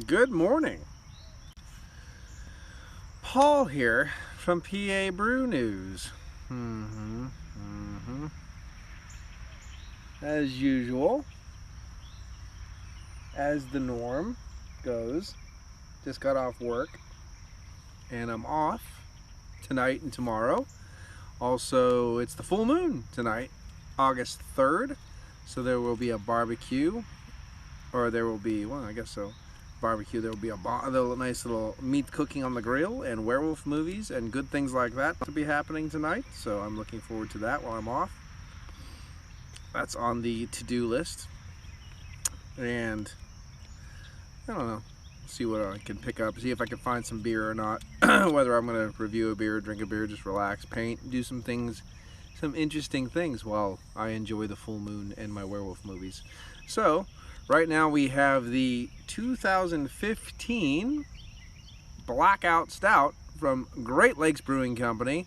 Good morning. Paul here from PABrewNews. As usual, as the norm goes, just got off work and I'm off tonight and tomorrow. Also, it's the full moon tonight, August 3rd, so there will be a barbecue, or there will be, well, I guess so. Barbecue, there will be a nice little meat cooking on the grill and werewolf movies and good things like that to be happening tonight, so I'm looking forward to that while I'm off. That's on the to-do list, and I don't know, see what I can pick up, see if I can find some beer or not, whether I'm going to review a beer, drink a beer, just relax, paint, do some things, some interesting things while I enjoy the full moon and my werewolf movies. So right now we have the 2015 Blackout Stout from Great Lakes Brewing Company.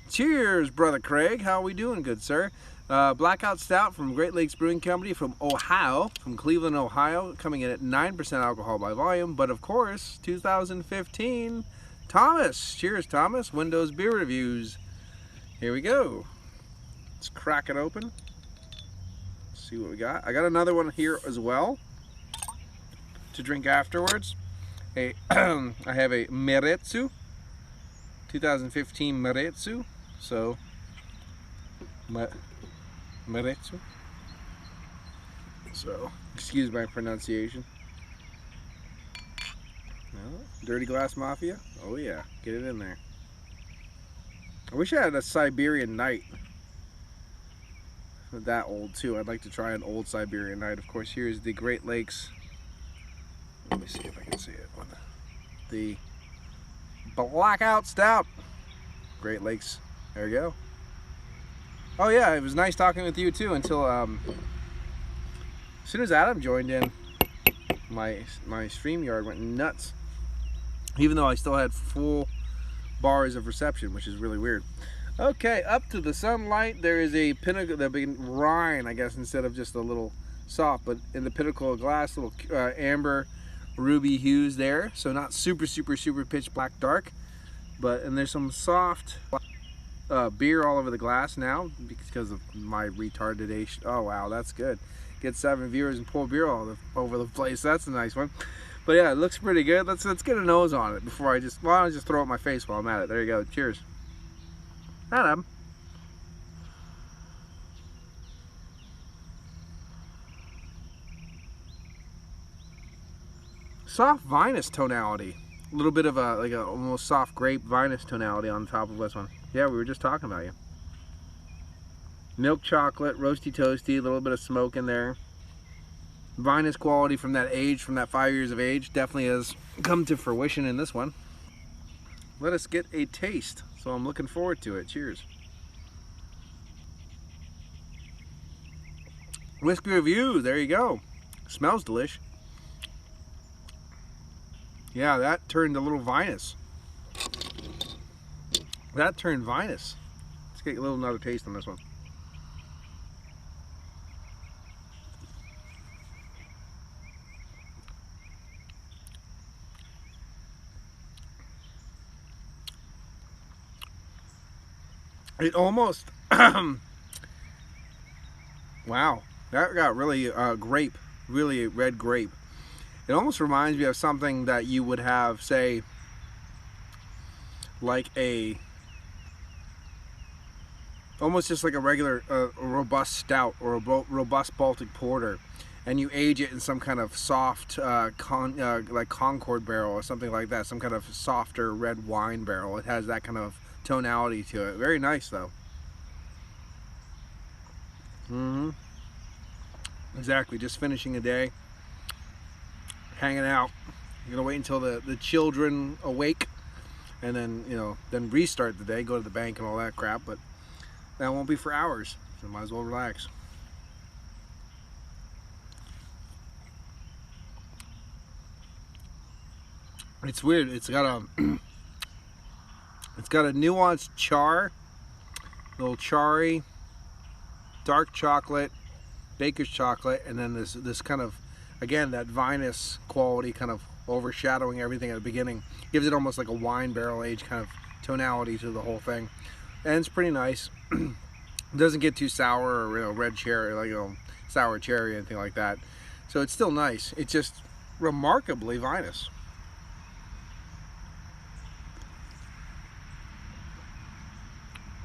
Cheers, Brother Craig. How are we doing, good sir? Blackout Stout from Great Lakes Brewing Company from Ohio, from Cleveland, Ohio, coming in at 9% alcohol by volume, but of course, 2015 Thomas. Cheers, Thomas. Windows Beer Reviews. Here we go. Let's crack it open. See what we got. I got another one here as well to drink afterwards. I have a Meretsu, 2015 Meretsu. So Meretsu. So excuse my pronunciation. Dirty Glass Mafia. Oh yeah, get it in there. I wish I had a Siberian Night. That old too. I'd like to try an old Siberian Night. Of course, here's the Great Lakes. Let me see if I can see it. The Blackout Stout. Great Lakes. There you go. Oh yeah, it was nice talking with you too until as soon as Adam joined in, my StreamYard went nuts. Even though I still had full bars of reception, which is really weird. Okay, up to the sunlight, there is a pinnacle, the big Rhine, I guess, instead of just a little soft, but in the pinnacle of glass, little amber ruby hues there. So not super pitch black dark, and there's some soft beer all over the glass now because of my retardation. Oh wow, that's good. Get 7 viewers and pour beer all over the place. That's a nice one. But yeah, it looks pretty good. Let's get a nose on it before I just throw it in my face while I'm at it. There you go. Cheers. Adam. Soft vinous tonality. A little bit of a almost soft grape vinous tonality on top of this one. Yeah, we were just talking about you. Milk chocolate, roasty toasty, a little bit of smoke in there. Vinous quality from that age, from that 5 years of age, definitely has come to fruition in this one. Let us get a taste. So I'm looking forward to it. Cheers. Whiskey review, there you go. Smells delish. Yeah, that turned a little vinous. That turned vinous. Let's get a little another taste on this one. It almost, wow, that got really grape, really red grape. It almost reminds me of something that you would have, say, like almost just like a regular robust stout or a robust Baltic porter, and you age it in some kind of soft like Concord barrel or something like that, some kind of softer red wine barrel. It has that kind of tonality to it. Very nice though. Exactly, just finishing a day, hanging out. You're gonna wait until the children awake and then, you know, then restart the day, go to the bank and all that crap, but that won't be for hours, so might as well relax. It's weird. It's got a nuanced char, a little charry, dark chocolate, baker's chocolate, and then this kind of again, that vinous quality kind of overshadowing everything at the beginning. Gives it almost like a wine barrel age kind of tonality to the whole thing. And it's pretty nice. Doesn't get too sour or red cherry, like sour cherry or anything like that. So it's still nice. It's just remarkably vinous.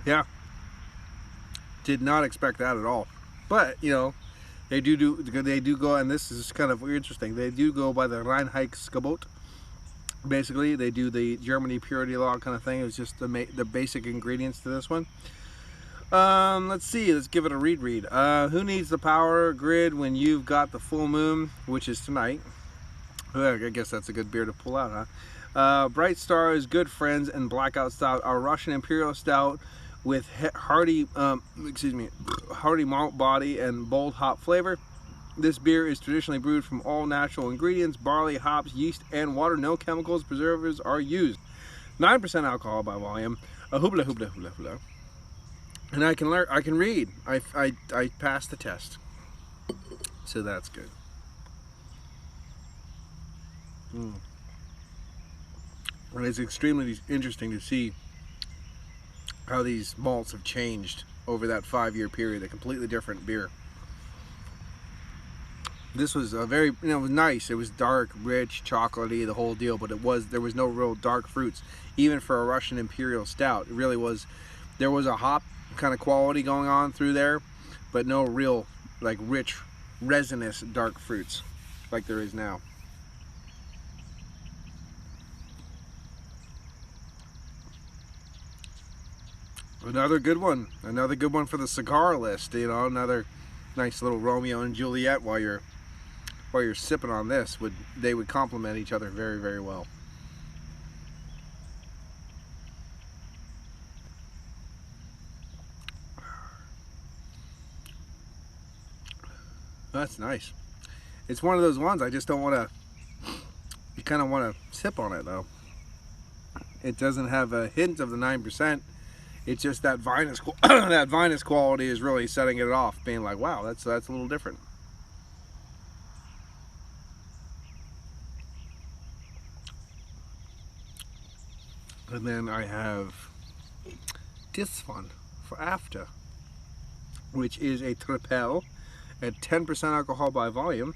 Yeah, did not expect that at all. But they do go, and this is kind of interesting. They do go by the Reinheitsgebot. Basically, they do the Germany purity law kind of thing. It was just the basic ingredients to this one. Let's see. Let's give it a read. Who needs the power grid when you've got the full moon, which is tonight? I guess that's a good beer to pull out, huh? Bright Stars, Good Friends, and Blackout Stout are Russian Imperial Stout with hearty malt body and bold hop flavor. This beer is traditionally brewed from all natural ingredients: barley, hops, yeast, and water. No chemicals, preservatives are used. 9% alcohol by volume. Hoobla hoobla hoobla hoobla. And I can learn. I can read. I passed the test, so that's good. And it's extremely interesting to see how these malts have changed over that 5-year period. A completely different beer. This was a very, it was nice. It was dark, rich, chocolatey, the whole deal. But there was no real dark fruits, even for a Russian Imperial Stout. It really was. There was a hop kind of quality going on through there, but no real like rich, resinous dark fruits like there is now. Another good one for the cigar list. Another nice little Romeo and Juliet while you're sipping on this. They would complement each other very, very well. That's nice. It's one of those ones I just don't want to. You kind of want to sip on it though. It doesn't have a hint of the 9%. It's just that vinous, that vinous quality is really setting it off, being like, wow, that's a little different. And then I have this one for after, which is a Tripel at 10% alcohol by volume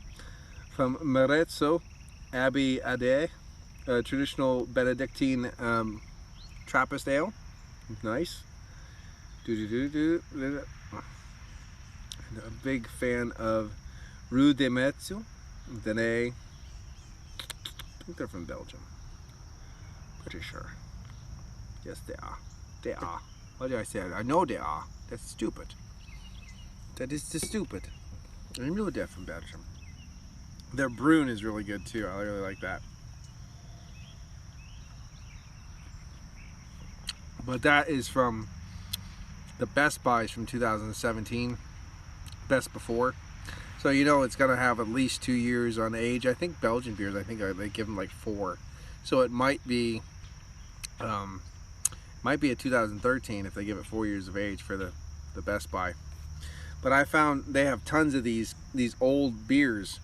from Marezzo Abbey Ade, a traditional Benedictine Trappist ale. Nice. I'm a big fan of Rue de Metzu. I think they're from Belgium. Pretty sure. Yes, they are. They are. What did I say? I know they are. That's stupid. That is just stupid. I knew they're from Belgium. Their Brune is really good too. I really like that. But that is from the Best Buys from 2017. Best before. So it's going to have at least 2 years on age. I think Belgian beers, I think they give them like 4. So it might be a 2013 if they give it 4 years of age for the Best Buy. But I found they have tons of these old beers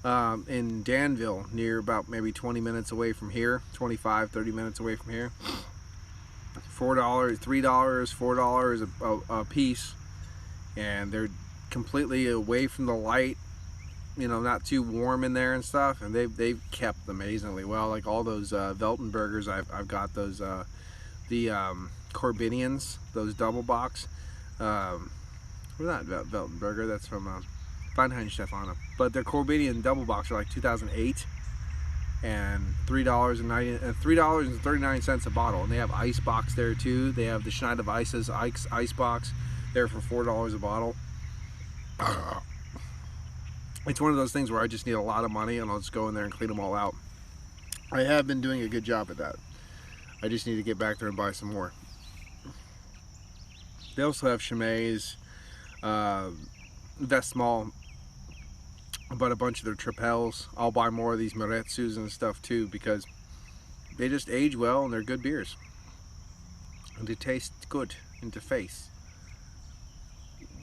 in Danville, near about maybe 20 minutes away from here, 25, 30 minutes away from here. $4, $3, $4 a piece, and they're completely away from the light, not too warm in there and stuff, and they've kept amazingly well. Like all those Weltenburgers, I've got those the Corbinians, those double box. Well, not Weltenburger, that's from Feinheim-Stefana, but their Corbinian double box are like 2008 and $3.39 a bottle, and they have ice box there too. They have the Schneider Weiss's ice box there for $4 a bottle. It's one of those things where I just need a lot of money and I'll just go in there and clean them all out. I have been doing a good job at that. I just need to get back there and buy some more. They also have Chimay's, Vestmal, but a bunch of their Tripels. I'll buy more of these Maretsus and stuff too, because they just age well and they're good beers. And they taste good in the face.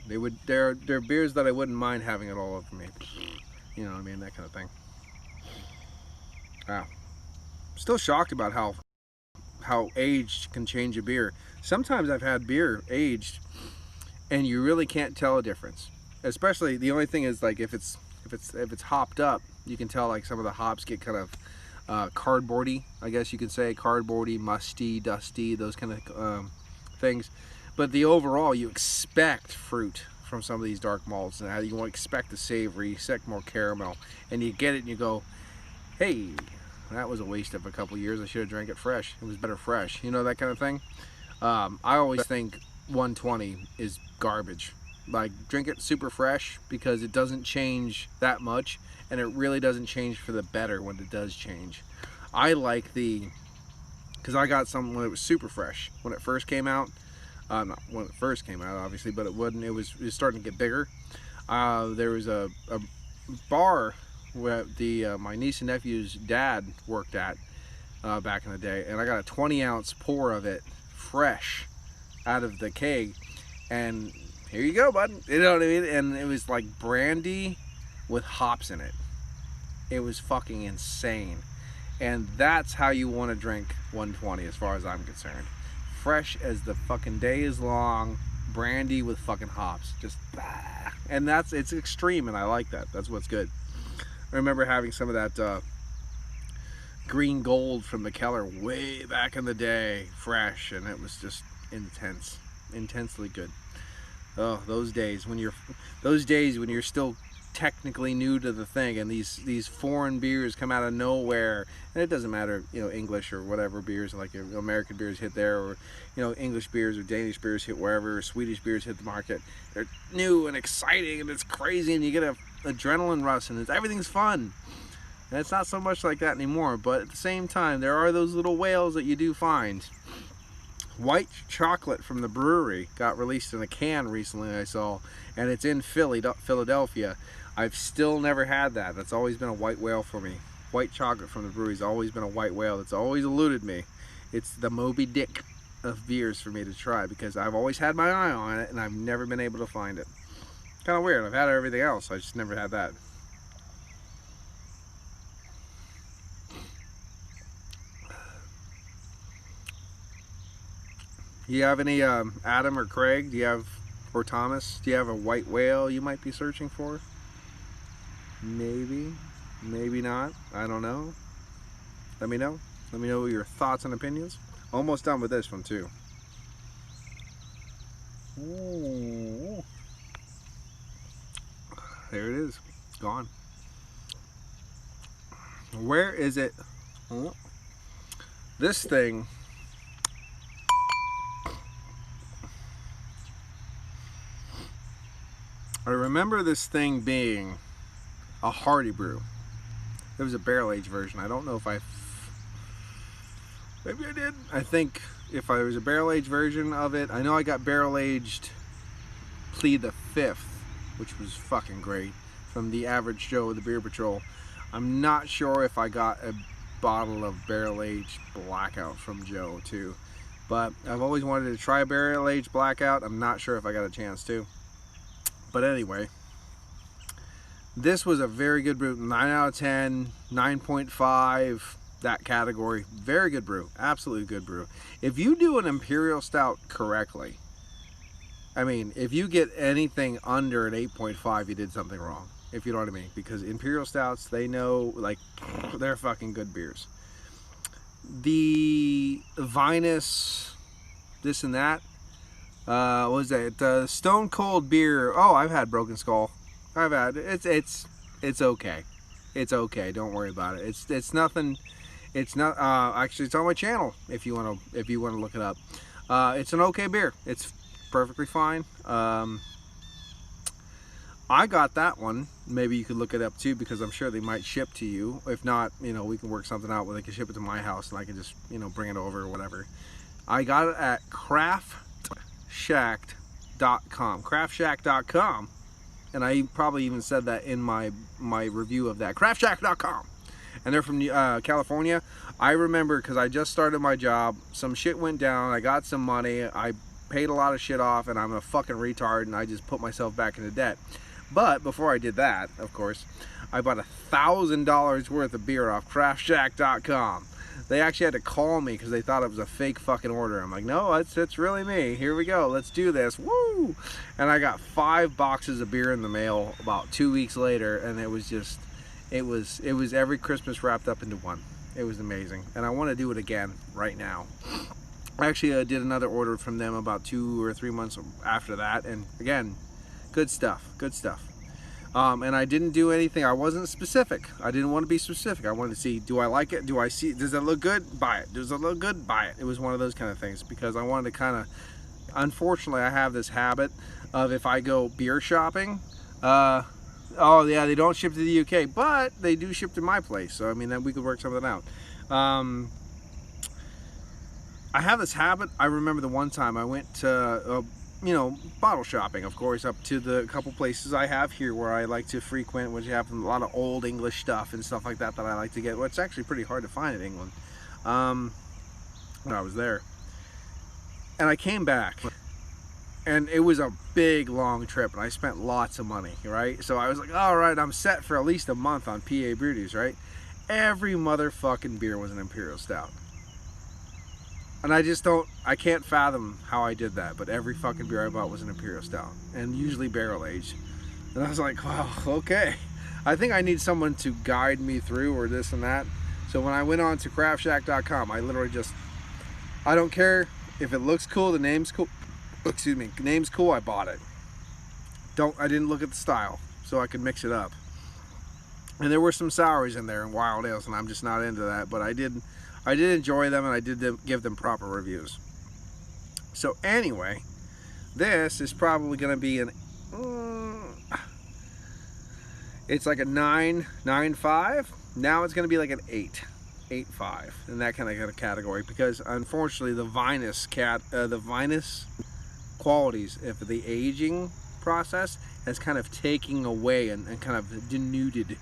They're beers that I wouldn't mind having it all over me. You know what I mean? That kind of thing. Wow. Still shocked about how age can change a beer. Sometimes I've had beer aged and you really can't tell a difference. Especially, the only thing is, like, if it's hopped up, you can tell like some of the hops get kind of cardboardy, I guess you could say, cardboardy, musty, dusty, those kind of things. But the overall, you expect fruit from some of these dark malts, and how you want to expect the savory, you expect more caramel, and you get it and you go, hey, that was a waste of a couple years. I should have drank it fresh. It was better fresh. You know, that kind of thing. I always think 120 is garbage. Like, drink it super fresh, because it doesn't change that much, and it really doesn't change for the better when it does change. I like because I got some when it was super fresh when it first came out. Not when it first came out, obviously, but it wasn't. It was starting to get bigger. There was a bar where my niece and nephew's dad worked at back in the day, and I got a 20-ounce pour of it fresh out of the keg, and here you go, bud. You know what I mean? And it was like brandy with hops in it. It was fucking insane. And that's how you want to drink 120 as far as I'm concerned. Fresh as the fucking day is long, brandy with fucking hops. Just, and it's extreme, and I like that. That's what's good. I remember having some of that green gold from the Keller way back in the day, fresh, and it was just intensely good. Oh, those days when you're still technically new to the thing, and these foreign beers come out of nowhere, and it doesn't matter, you know, English or whatever beers, like, you know, American beers hit there, or, you know, English beers or Danish beers hit wherever, or Swedish beers hit the market. They're new and exciting, and it's crazy, and you get a adrenaline rush, and everything's fun. And it's not so much like that anymore, but at the same time, there are those little whales that you do find. White chocolate from the brewery got released in a can recently, I saw, and it's in Philadelphia. I've still never had that. That's always been a white whale for me. White chocolate from the brewery's always been a white whale. That's always eluded me. It's the Moby Dick of beers for me to try, because I've always had my eye on it and I've never been able to find it. Kind of weird. I've had everything else, I just never had that. Do you have any, Adam or Craig, or Thomas, do you have a white whale you might be searching for? Maybe, maybe not, I don't know. Let me know your thoughts and opinions. Almost done with this one too. Ooh. There it is, it's gone. Where is it? Oh. This thing, I remember this thing being a Hardy brew. It was a barrel-aged version. I don't know if maybe I did. I think if I was a barrel-aged version of it, I know I got barrel-aged Plead the 5th, which was fucking great, from the Average Joe of the Beer Patrol. I'm not sure if I got a bottle of barrel-aged Blackout from Joe too, but I've always wanted to try a barrel-aged Blackout. I'm not sure if I got a chance to. But anyway, this was a very good brew. 9 out of 10, 9.5, that category. Very good brew. Absolutely good brew. If you do an Imperial Stout correctly, I mean, if you get anything under an 8.5, you did something wrong. If you know what I mean. Because Imperial Stouts, they know, like, they're fucking good beers. The Vinous, this and that, what was that? Stone Cold beer. Oh, I've had Broken Skull. I've had it's okay. It's okay. Don't worry about it. It's nothing. It's not. Actually, it's on my channel. If you want to look it up. It's an okay beer. It's perfectly fine. I got that one. Maybe you could look it up too, because I'm sure they might ship to you. If not, you know, we can work something out where they can ship it to my house and I can just, you know, bring it over or whatever. I got it at craftshack.com, and I probably even said that in my review of that. craftshack.com, and they're from California. I remember, because I just started my job, some shit went down, I got some money, I paid a lot of shit off, and I'm a fucking retard, and I just put myself back into debt. But before I did that, of course, I bought $1,000 worth of beer off CraftShack.com. They actually had to call me because they thought it was a fake fucking order. I'm like, no, it's really me. Here we go. Let's do this. Woo! And I got 5 boxes of beer in the mail about 2 weeks later, and it was just, it was every Christmas wrapped up into one. It was amazing, and I want to do it again right now. I actually did another order from them about 2 or 3 months after that, and again, good stuff, good stuff. And I didn't do anything. I wasn't specific. I didn't want to be specific. I wanted to see, do I like it? Do I see, does it look good? Buy it. Does it look good? Buy it. It was one of those kind of things, because I wanted to kind of, unfortunately, I have this habit of, if I go beer shopping, oh yeah, they don't ship to the UK, but they do ship to my place. So I mean, then we could work something out. I have this habit. I remember the one time I went to, you know, bottle shopping, of course, up to the couple places I have here where I like to frequent, which have a lot of old English stuff and stuff like that I like to get. Well, it's actually pretty hard to find in England when I was there. And I came back, and it was a big, long trip, and I spent lots of money, right? So I was like, all right, I'm set for at least a month on PABrewNews, right? Every motherfucking beer was an Imperial Stout. And I can't fathom how I did that, but every fucking beer I bought was an Imperial Stout, and usually barrel aged. And I was like, wow, okay. I think I need someone to guide me through, or this and that. So when I went on to CraftShack.com, I literally just, I don't care if it looks cool, the name's cool, excuse me, name's cool, I bought it. I didn't look at the style, so I could mix it up. And there were some sours in there and wild ales, and I'm just not into that, but I did enjoy them, and I did give them proper reviews. So anyway, this is probably going to be an, it's like a 9.5. Now it's going to be like an 8.5 in that kind of category, because unfortunately the vinous qualities of the aging process has kind of taken away and kind of denuded,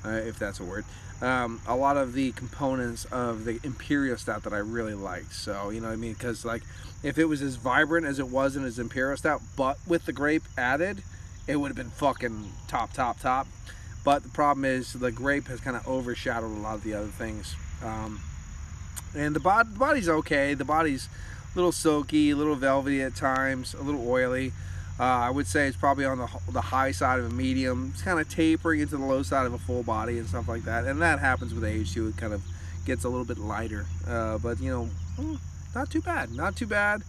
if that's a word, a lot of the components of the Imperial Stout that I really liked. So, you know what I mean? Because, like, if it was as vibrant as it was in his Imperial Stout, but with the grape added, it would have been fucking top. But the problem is the grape has kind of overshadowed a lot of the other things. And the body's okay. The body's a little silky, a little velvety at times, a little oily. I would say it's probably on the high side of a medium. It's kind of tapering into the low side of a full body and stuff like that. And that happens with age too. It kind of gets a little bit lighter. But, you know, not too bad. Not too bad.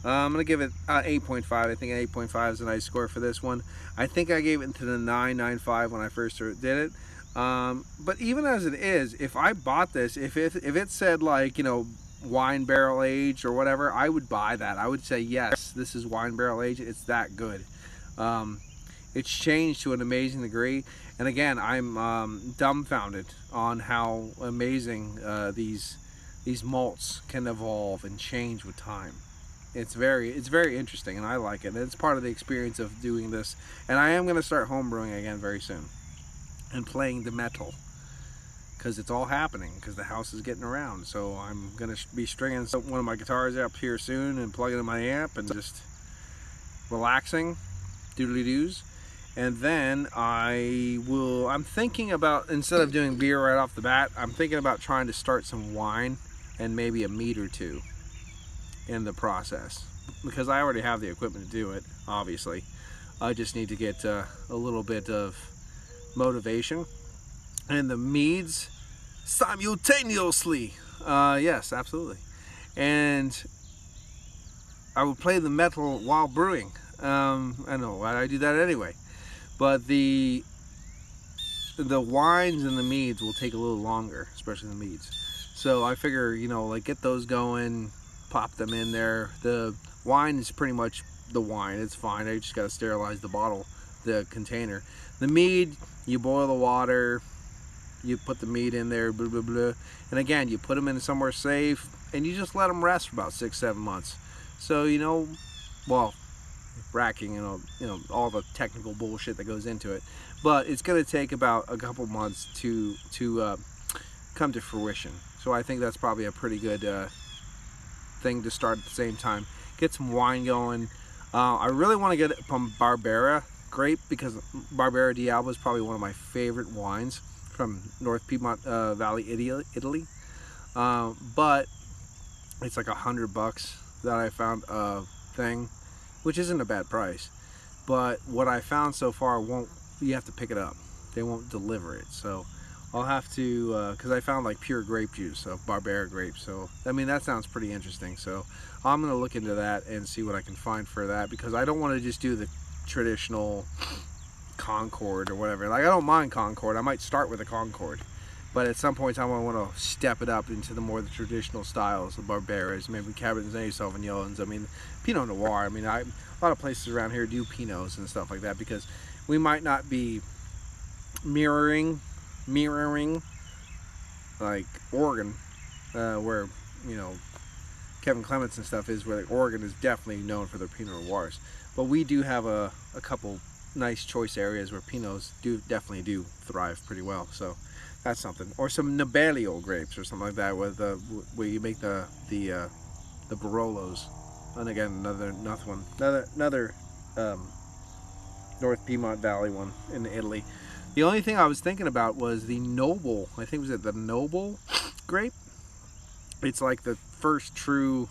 I'm going to give it 8.5. I think an 8.5 is a nice score for this one. I think I gave it to the 9.95 when I first did it. But even as it is, if I bought this, if it said, like, you know, wine barrel aged or whatever, I would buy that. I would say, yes, this is wine barrel aged. It's that good. It's changed to an amazing degree. And again, I'm dumbfounded on how amazing these malts can evolve and change with time. It's very interesting, and I like it. And it's part of the experience of doing this. And I am going to start homebrewing again very soon and playing the metal, because it's all happening, because the house is getting around. So I'm going to be stringing one of my guitars up here soon and plugging in my amp and just relaxing, doodly-doos. And then I'm thinking about, instead of doing beer right off the bat, I'm thinking about trying to start some wine and maybe a mead or two in the process, because I already have the equipment to do it, obviously. I just need to get a little bit of motivation. And the meads simultaneously, yes, absolutely. And I would play the metal while brewing. I know I do that anyway, but the wines and the meads will take a little longer, especially the meads. So I figure, you know, like, get those going, pop them in there. The wine is pretty much the wine. It's fine. I just got to sterilize the bottle, the container. The mead, you boil the water, you put the meat in there, blah, blah, blah. And again, you put them in somewhere safe, and you just let them rest for about 6-7 months. So, you know, well, racking, you know, all the technical bullshit that goes into it. But it's going to take about a couple months to come to fruition. So I think that's probably a pretty good thing to start at the same time. Get some wine going. I really want to get it from Barbera grape because Barbera d'Alba is probably one of my favorite wines from North Piedmont Valley, Italy. But it's like $100 that I found a thing, which isn't a bad price. But what I found so far you have to pick it up. They won't deliver it. So I'll have to, because I found like pure grape juice of Barbera grapes. So I mean, that sounds pretty interesting. So I'm gonna look into that and see what I can find for that, because I don't want to just do the traditional Concord or whatever. Like, I don't mind Concord. I might start with a Concord, but at some point I want to step it up into the traditional styles, the Barberas, maybe Cabernet Sauvignons. I mean, Pinot Noir. I mean, a lot of places around here do Pinots and stuff like that, because we might not be mirroring like Oregon, where, you know, Kevin Clements and stuff is, where Oregon is definitely known for their Pinot Noirs. But we do have a couple nice choice areas where Pinots definitely do thrive pretty well. So that's something. Or some Nebbiolo grapes or something like that, where you make the Barolos. And again, another North Piedmont Valley one in Italy. The only thing I was thinking about was the Noble. I think, was it the Noble grape? It's like the first true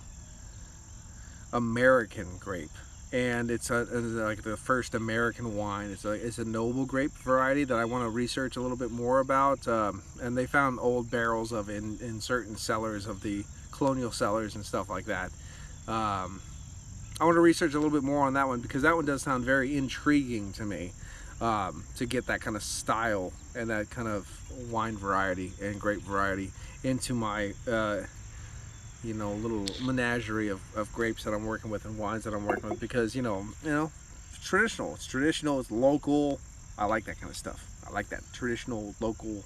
American grape, and it's like the first American wine. It's a Noble grape variety that I want to research a little bit more about. And they found old barrels of in certain cellars of the colonial cellars and stuff like that. I want to research a little bit more on that one, because that one does sound very intriguing to me, to get that kind of style and that kind of wine variety and grape variety into my you know, little menagerie of grapes that I'm working with and wines that I'm working with, because you know it's traditional, it's local. I like that kind of stuff. I like that traditional, local,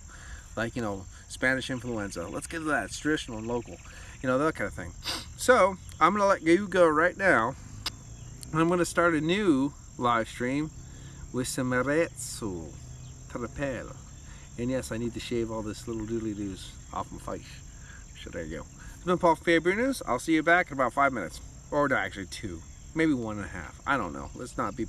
like, you know, Spanish influenza. Let's get to that. It's traditional and local, you know, that kind of thing. So I'm gonna let you go right now. I'm gonna start a new live stream with some Arezzo Trapel. And yes, I need to shave all this little doodly-doos off my face. So there you go. It's been Paul from PABrewNews. I'll see you back in about 5 minutes. Or no, actually 2. Maybe 1.5. I don't know. Let's not be